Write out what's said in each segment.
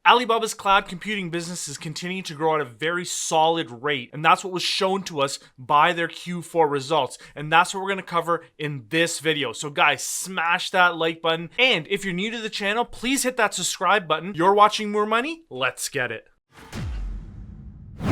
Alibaba's cloud computing business is continuing to grow at a very solid rate, and that's what was shown to us by their Q4 results, and that's what we're going to cover in this video. So guys, smash that like button, and if you're new to the channel, please hit that subscribe button. You're watching More Money, let's get it.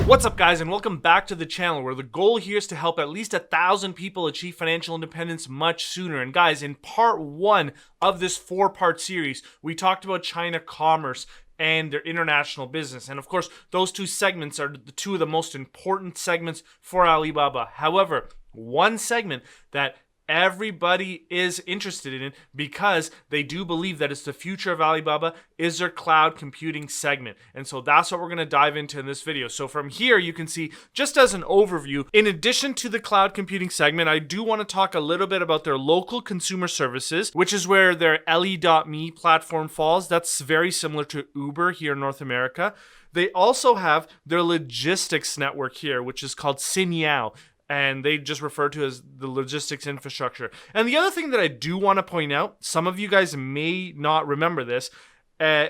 What's up guys, and welcome back to the channel where the goal here is to help at least 1,000 people achieve financial independence much sooner. And guys, in part 1 of this 4-part series, we talked about China commerce and their international business. And of course, those two segments are the two of the most important segments for Alibaba. However, one segment that everybody is interested in because they do believe that it's the future of Alibaba is their cloud computing segment. And so that's what we're going to dive into in this video. So from here, you can see just as an overview, in addition to the cloud computing segment, I do want to talk a little bit about their local consumer services, which is where their Le.me platform falls. That's very similar to Uber here in North America. They also have their logistics network here, which is called Xinjiao, and they just refer to as the logistics infrastructure. And the other thing that I do want to point out, some of you guys may not remember this,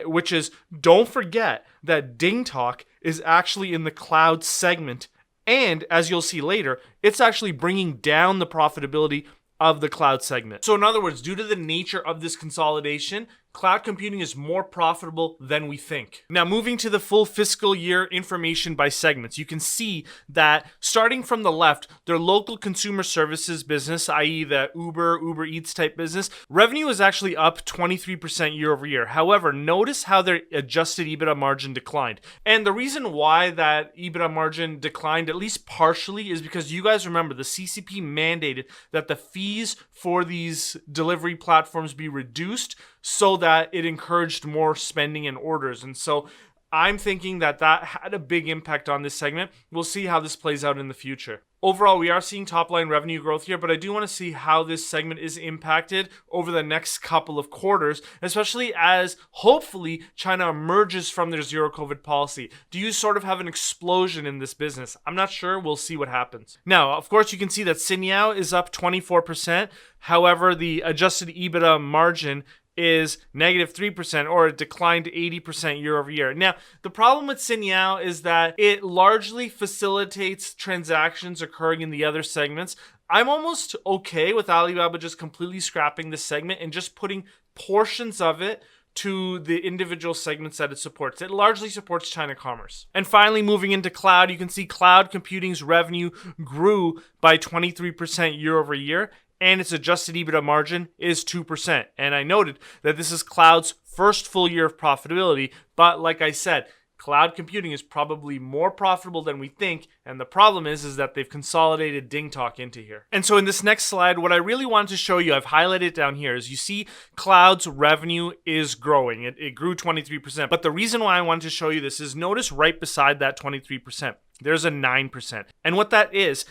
which is don't forget that DingTalk is actually in the cloud segment. And as you'll see later, it's actually bringing down the profitability of the cloud segment. So in other words, due to the nature of this consolidation, cloud computing is more profitable than we think. Now, moving to the full fiscal year information by segments, you can see that starting from the left, their local consumer services business, i.e. the Uber Eats type business, revenue is actually up 23% year over year. However, notice how their adjusted EBITDA margin declined. And the reason why that EBITDA margin declined, at least partially, is because you guys remember the CCP mandated that the fees for these delivery platforms be reduced so that it encouraged more spending and orders. And so I'm thinking that that had a big impact on this segment. We'll see how this plays out in the future. Overall, we are seeing top-line revenue growth here, but I do want to see how this segment is impacted over the next couple of quarters, especially as hopefully China emerges from their zero-COVID policy. Do you sort of have an explosion in this business? I'm not sure. We'll see what happens. Now, of course, you can see that Xinjiao is up 24%. However, the adjusted EBITDA margin is negative 3%, or it declined 80% year over year. Now, the problem with Xinjiao is that it largely facilitates transactions occurring in the other segments. I'm almost okay with Alibaba just completely scrapping this segment and just putting portions of it to the individual segments that it supports. It largely supports China commerce. And finally, moving into cloud, you can see cloud computing's revenue grew by 23% year over year, and its adjusted EBITDA margin is 2%. And I noted that this is cloud's first full year of profitability, but like I said, cloud computing is probably more profitable than we think, and the problem is that they've consolidated DingTalk into here. And so in this next slide, what I really wanted to show you, I've highlighted it down here, is you see cloud's revenue is growing. It grew 23%, but the reason why I wanted to show you this is notice right beside that 23%, there's a 9%. And what that is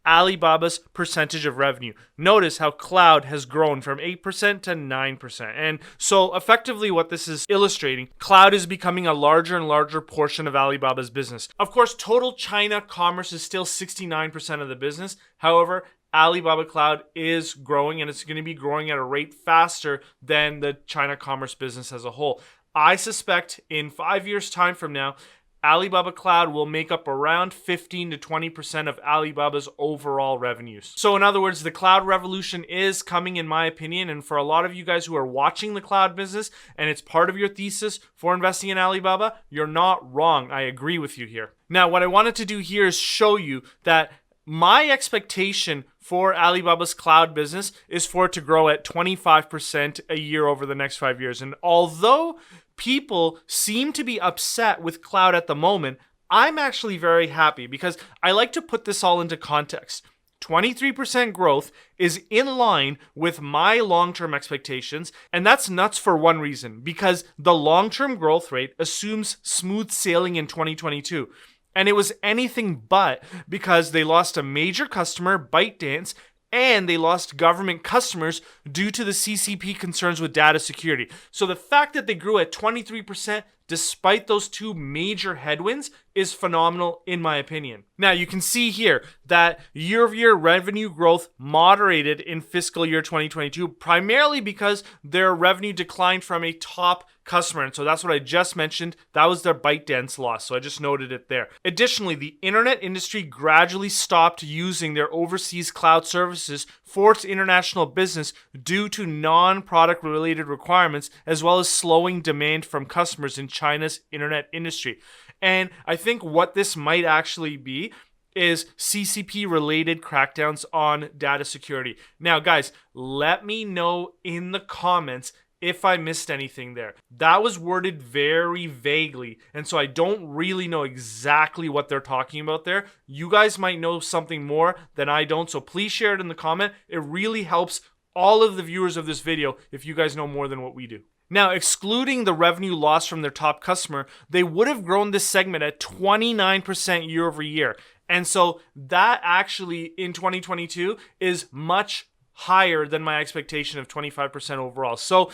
Alibaba's percentage of revenue. Notice how cloud has grown from 8% to 9%. And so effectively what this is illustrating, cloud is becoming a larger and larger portion of Alibaba's business. Of course, total China commerce is still 69% of the business. However, Alibaba Cloud is growing, and it's going to be growing at a rate faster than the China commerce business as a whole. I suspect in 5 years' time from now, Alibaba Cloud will make up around 15 to 20% of Alibaba's overall revenues. So in other words, the cloud revolution is coming, in my opinion, and for a lot of you guys who are watching the cloud business and it's part of your thesis for investing in Alibaba, you're not wrong. I agree with you here. Now, what I wanted to do here is show you that my expectation for Alibaba's cloud business is for it to grow at 25% a year over the next 5 years. And although people seem to be upset with cloud at the moment, I'm actually very happy because I like to put this all into context. 23% growth is in line with my long-term expectations, and that's nuts for one reason, because the long-term growth rate assumes smooth sailing in 2022. And it was anything but, because they lost a major customer, ByteDance, and they lost government customers due to the CCP concerns with data security. So the fact that they grew at 23% despite those two major headwinds, is phenomenal in my opinion. Now, you can see here that year-over-year revenue growth moderated in fiscal year 2022, primarily because their revenue declined from a top customer. And so that's what I just mentioned. That was their ByteDance loss. So I just noted it there. Additionally, the internet industry gradually stopped using their overseas cloud services for its international business due to non-product related requirements, as well as slowing demand from customers in China's internet industry. And I think what this might actually be is CCP related crackdowns on data security. Now, guys, let me know in the comments if I missed anything there. That was worded very vaguely, and so I don't really know exactly what they're talking about there. You guys might know something more than I don't, so please share it in the comment. It really helps all of the viewers of this video if you guys know more than what we do. Now, excluding the revenue loss from their top customer, they would have grown this segment at 29% year over year. And so that actually in 2022 is much higher than my expectation of 25% overall. So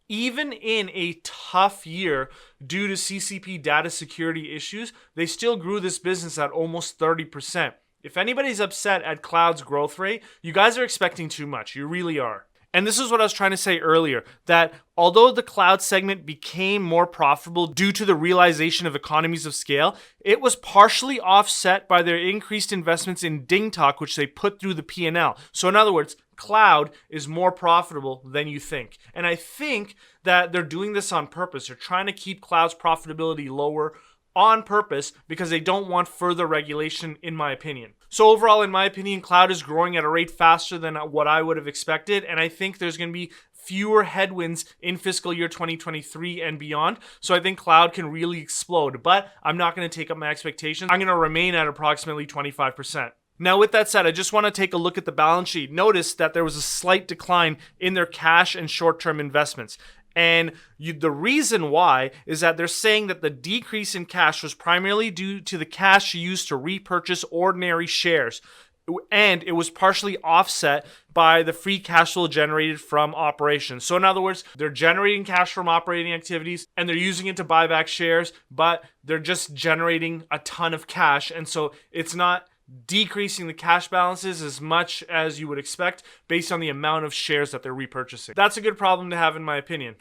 even in a tough year due to CCP data security issues, they still grew this business at almost 30%. If anybody's upset at cloud's growth rate, you guys are expecting too much. You really are. And this is what I was trying to say earlier, that although the cloud segment became more profitable due to the realization of economies of scale, it was partially offset by their increased investments in DingTalk, which they put through the P&L. So in other words, cloud is more profitable than you think. And I think that they're doing this on purpose. They're trying to keep cloud's profitability lower on purpose because they don't want further regulation, in my opinion. So overall, in my opinion, cloud is growing at a rate faster than what I would have expected, and I think there's going to be fewer headwinds in fiscal year 2023 and beyond. So I think cloud can really explode, but I'm not going to take up my expectations. I'm going to remain at approximately 25%. Now, with that said, I just want to take a look at the balance sheet. Notice that there was a slight decline in their cash and short-term investments. And the reason why is that they're saying that the decrease in cash was primarily due to the cash used to repurchase ordinary shares. And it was partially offset by the free cash flow generated from operations. So in other words, they're generating cash from operating activities and they're using it to buy back shares, but they're just generating a ton of cash. And so it's not decreasing the cash balances as much as you would expect based on the amount of shares that they're repurchasing. That's a good problem to have in my opinion.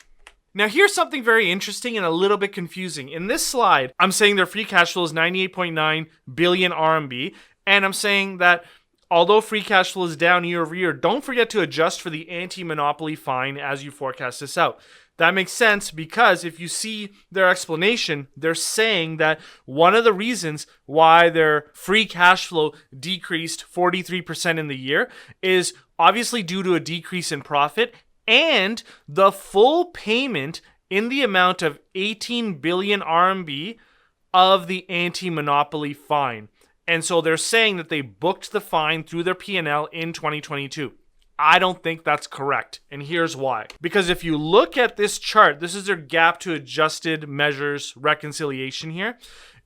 Now here's something very interesting and a little bit confusing. In this slide, I'm saying their free cash flow is 98.9 billion RMB, and I'm saying that although free cash flow is down year over year, don't forget to adjust for the anti-monopoly fine as you forecast this out. That makes sense because if you see their explanation, they're saying that one of the reasons why their free cash flow decreased 43% in the year is obviously due to a decrease in profit and the full payment in the amount of 18 billion RMB of the anti-monopoly fine. And so they're saying that they booked the fine through their P&L in 2022. I don't think that's correct, and here's why. Because if you look at this chart, this is their gap to adjusted measures reconciliation here.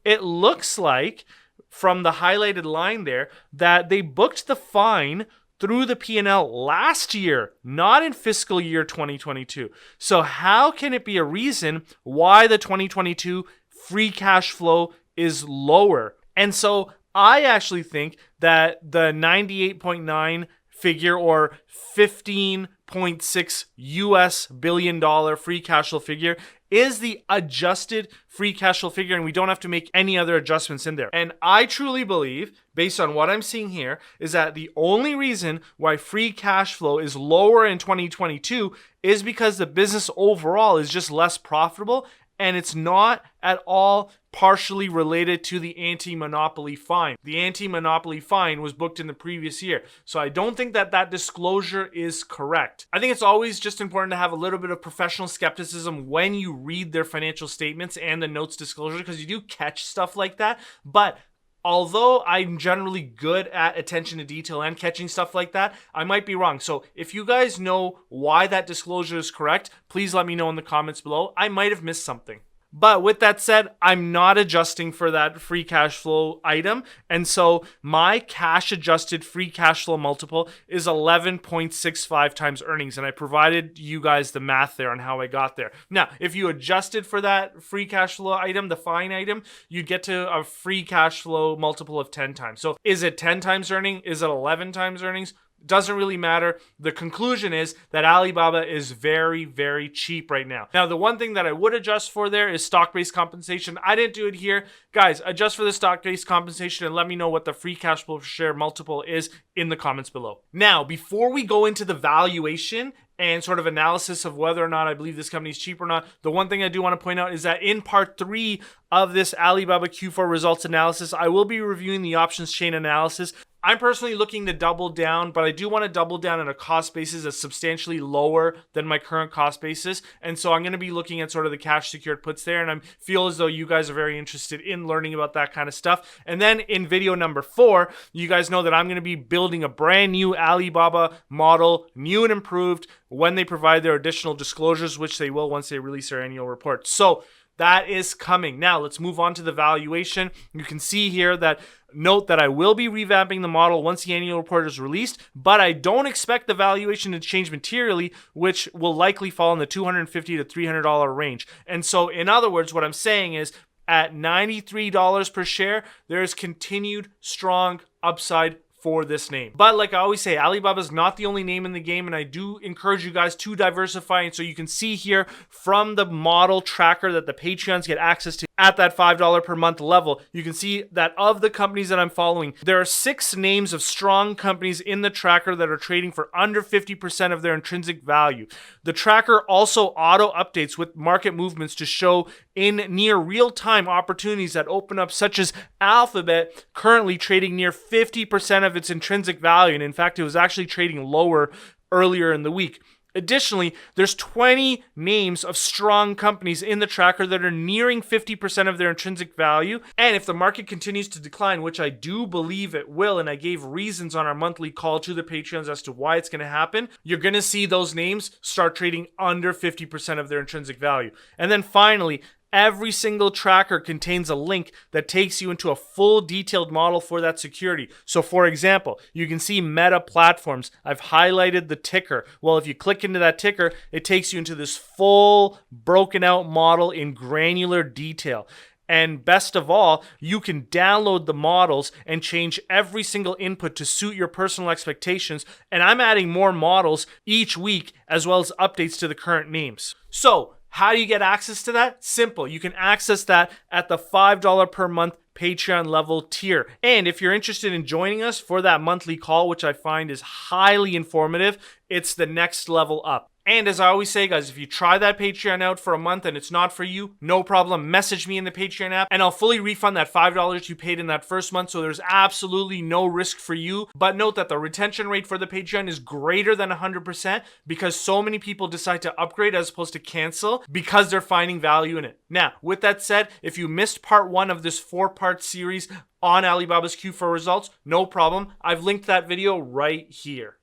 It looks like, from the highlighted line there, that they booked the fine through the P&L last year, not in fiscal year 2022. So how can it be a reason why the 2022 free cash flow is lower? And so I actually think that the 98.9 figure or $15.6 billion free cash flow figure is the adjusted free cash flow figure, and we don't have to make any other adjustments in there. And I truly believe, based on what I'm seeing here, is that the only reason why free cash flow is lower in 2022 is because the business overall is just less profitable, and it's not at all partially related to the anti-monopoly fine. The anti-monopoly fine was booked in the previous year. So I don't think that that disclosure is correct. I think it's always just important to have a little bit of professional skepticism when you read their financial statements and the notes disclosure, because you do catch stuff like that. But although I'm generally good at attention to detail and catching stuff like that, I might be wrong. So if you guys know why that disclosure is correct, please let me know in the comments below. I might have missed something. But with that said, I'm not adjusting for that free cash flow item. And so my cash adjusted free cash flow multiple is 11.65 times earnings. And I provided you guys the math there on how I got there. Now, if you adjusted for that free cash flow item, the fine item, you get to a free cash flow multiple of 10 times. So is it 10 times earning? Is it 11 times earnings? Doesn't really matter. The conclusion is that Alibaba is very, very cheap right now. Now, the one thing that I would adjust for there is stock-based compensation. I didn't do it here. Guys, adjust for the stock-based compensation and let me know what the free cash flow per share multiple is in the comments below. Now, before we go into the valuation and sort of analysis of whether or not I believe this company is cheap or not, the one thing I do want to point out is that in part 3 of this Alibaba Q4 results analysis, I will be reviewing the options chain analysis. I'm personally looking to double down, but I do want to double down on a cost basis that's substantially lower than my current cost basis. And so I'm going to be looking at sort of the cash secured puts there, and I feel as though you guys are very interested in learning about that kind of stuff. And then in video number 4, you guys know that I'm going to be building a brand new Alibaba model, new and improved, when they provide their additional disclosures, which they will once they release their annual report. So that is coming. Now, let's move on to the valuation. You can see here that note that I will be revamping the model once the annual report is released, but I don't expect the valuation to change materially, which will likely fall in the $250 to $300 range. And so, in other words, what I'm saying is at $93 per share, there is continued strong upside for this name. But like I always say, Alibaba is not the only name in the game, and I do encourage you guys to diversify. And so you can see here from the model tracker that the Patreons get access to at that $5 per month level, you can see that of the companies that I'm following, there are 6 names of strong companies in the tracker that are trading for under 50% of their intrinsic value. The tracker also auto updates with market movements to show in near real-time opportunities that open up, such as Alphabet currently trading near 50% of its intrinsic value. And in fact, it was actually trading lower earlier in the week. Additionally, there's 20 names of strong companies in the tracker that are nearing 50% of their intrinsic value. And if the market continues to decline, which I do believe it will, and I gave reasons on our monthly call to the Patreons as to why it's going to happen, you're going to see those names start trading under 50% of their intrinsic value. And then finally, every single tracker contains a link that takes you into a full detailed model for that security. So for example, you can see Meta Platforms. I've highlighted the ticker. Well, if you click into that ticker, it takes you into this full broken out model in granular detail. And best of all, you can download the models and change every single input to suit your personal expectations. And I'm adding more models each week, as well as updates to the current names. So how do you get access to that? Simple. You can access that at the $5 per month Patreon level tier. And if you're interested in joining us for that monthly call, which I find is highly informative, it's the next level up. And as I always say, guys, if you try that Patreon out for a month and it's not for you, no problem. Message me in the Patreon app and I'll fully refund that $5 you paid in that first month. So there's absolutely no risk for you. But note that the retention rate for the Patreon is greater than 100% because so many people decide to upgrade as opposed to cancel because they're finding value in it. Now, with that said, if you missed part 1 of this 4-part series on Alibaba's Q4 results, no problem. I've linked that video right here.